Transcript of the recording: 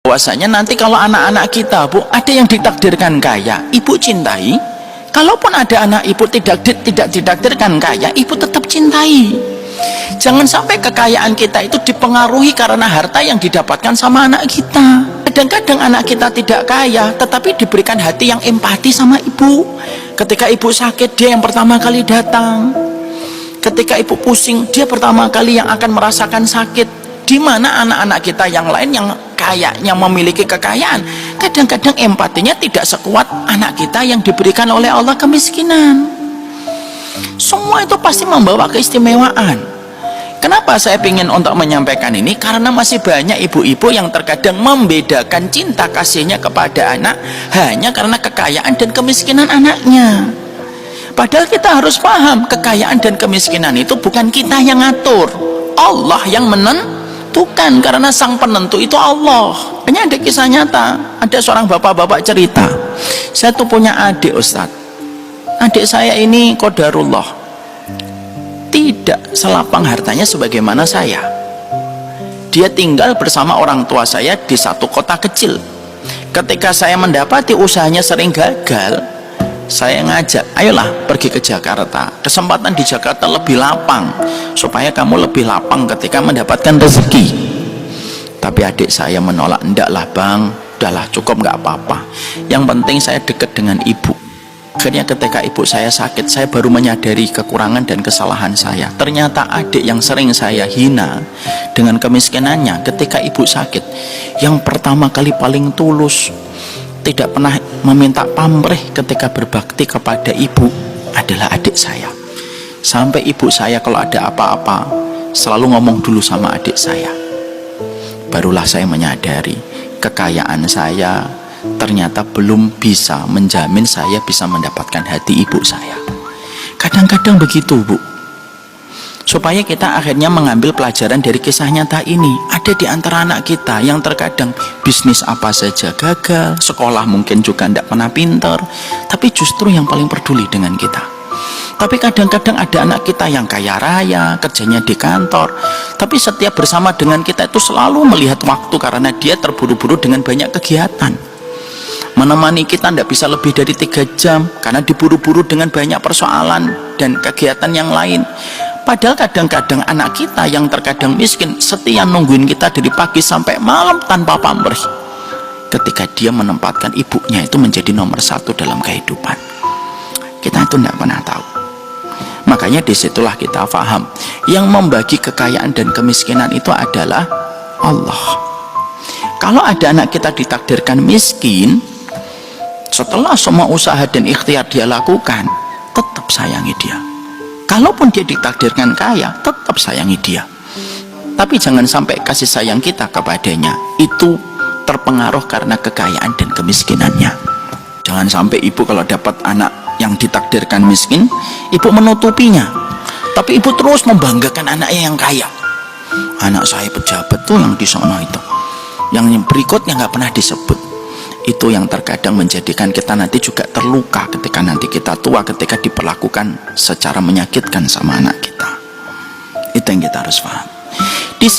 Bahwasanya nanti kalau anak-anak kita, Bu, ada yang ditakdirkan kaya, ibu cintai. Kalaupun ada anak ibu tidak ditakdirkan kaya, ibu tetap cintai. Jangan sampai kekayaan kita itu dipengaruhi karena harta yang didapatkan sama anak kita. Kadang-kadang anak kita tidak kaya, tetapi diberikan hati yang empati sama ibu. Ketika ibu sakit, dia yang pertama kali datang. Ketika ibu pusing, dia pertama kali yang akan merasakan sakit. Di mana anak-anak kita yang lain yang kayaknya memiliki kekayaan, kadang-kadang empatinya tidak sekuat anak kita yang diberikan oleh Allah kemiskinan. Semua itu pasti membawa keistimewaan. Kenapa saya ingin untuk menyampaikan ini? Karena masih banyak ibu-ibu yang terkadang membedakan cinta kasihnya kepada anak hanya karena kekayaan dan kemiskinan anaknya. Padahal kita harus paham, kekayaan dan kemiskinan itu bukan kita yang ngatur, Allah yang menentukan, karena sang penentu itu Allah. Ini ada kisah nyata, ada seorang bapak-bapak cerita, saya tuh punya adik Ustadz, adik saya ini qadarullah tidak selapang hartanya sebagaimana saya. Dia tinggal bersama orang tua saya di satu kota kecil. Ketika saya mendapati usahanya sering gagal, saya ngajak, ayolah pergi ke Jakarta, kesempatan di Jakarta lebih lapang, supaya kamu lebih lapang ketika mendapatkan rezeki. Tapi adik saya menolak, endaklah bang, udahlah cukup, nggak apa-apa, yang penting saya dekat dengan ibu. Akhirnya ketika ibu saya sakit, saya baru menyadari kekurangan dan kesalahan saya. Ternyata adik yang sering saya hina dengan kemiskinannya, ketika ibu sakit, yang pertama kali paling tulus, tidak pernah meminta pamrih ketika berbakti kepada ibu, adalah adik saya. Sampai ibu saya kalau ada apa-apa selalu ngomong dulu sama adik saya. Barulah saya menyadari kekayaan saya ternyata belum bisa menjamin saya bisa mendapatkan hati ibu saya. Kadang-kadang begitu, Bu. Supaya kita akhirnya mengambil pelajaran dari kisah nyata ini. Ada di antara anak kita yang terkadang bisnis apa saja gagal, sekolah mungkin juga tidak pernah pintar, tapi justru yang paling peduli dengan kita. Tapi kadang-kadang ada anak kita yang kaya raya, kerjanya di kantor, tapi setiap bersama dengan kita itu selalu melihat waktu karena dia terburu-buru dengan banyak kegiatan. Menemani kita tidak bisa lebih dari 3 jam karena diburu-buru dengan banyak persoalan dan kegiatan yang lain. Padahal kadang-kadang anak kita yang terkadang miskin setia nungguin kita dari pagi sampai malam tanpa pamrih, ketika dia menempatkan ibunya itu menjadi nomor 1 dalam kehidupan. Kita itu tidak pernah tahu. Makanya disitulah kita paham, yang membagi kekayaan dan kemiskinan itu adalah Allah. Kalau ada anak kita ditakdirkan miskin, setelah semua usaha dan ikhtiar dia lakukan, tetap sayangi dia. Kalaupun dia ditakdirkan kaya, tetap sayangi dia. Tapi jangan sampai kasih sayang kita kepadanya itu terpengaruh karena kekayaan dan kemiskinannya. Jangan sampai ibu kalau dapat anak yang ditakdirkan miskin, ibu menutupinya. Tapi ibu terus membanggakan anaknya yang kaya. Anak saya pejabat tuh yang di sana itu. Yang berikutnya nggak pernah disebut. Itu yang terkadang menjadikan kita nanti juga terluka ketika nanti kita tua, ketika diperlakukan secara menyakitkan sama anak kita. Itu yang kita harus paham.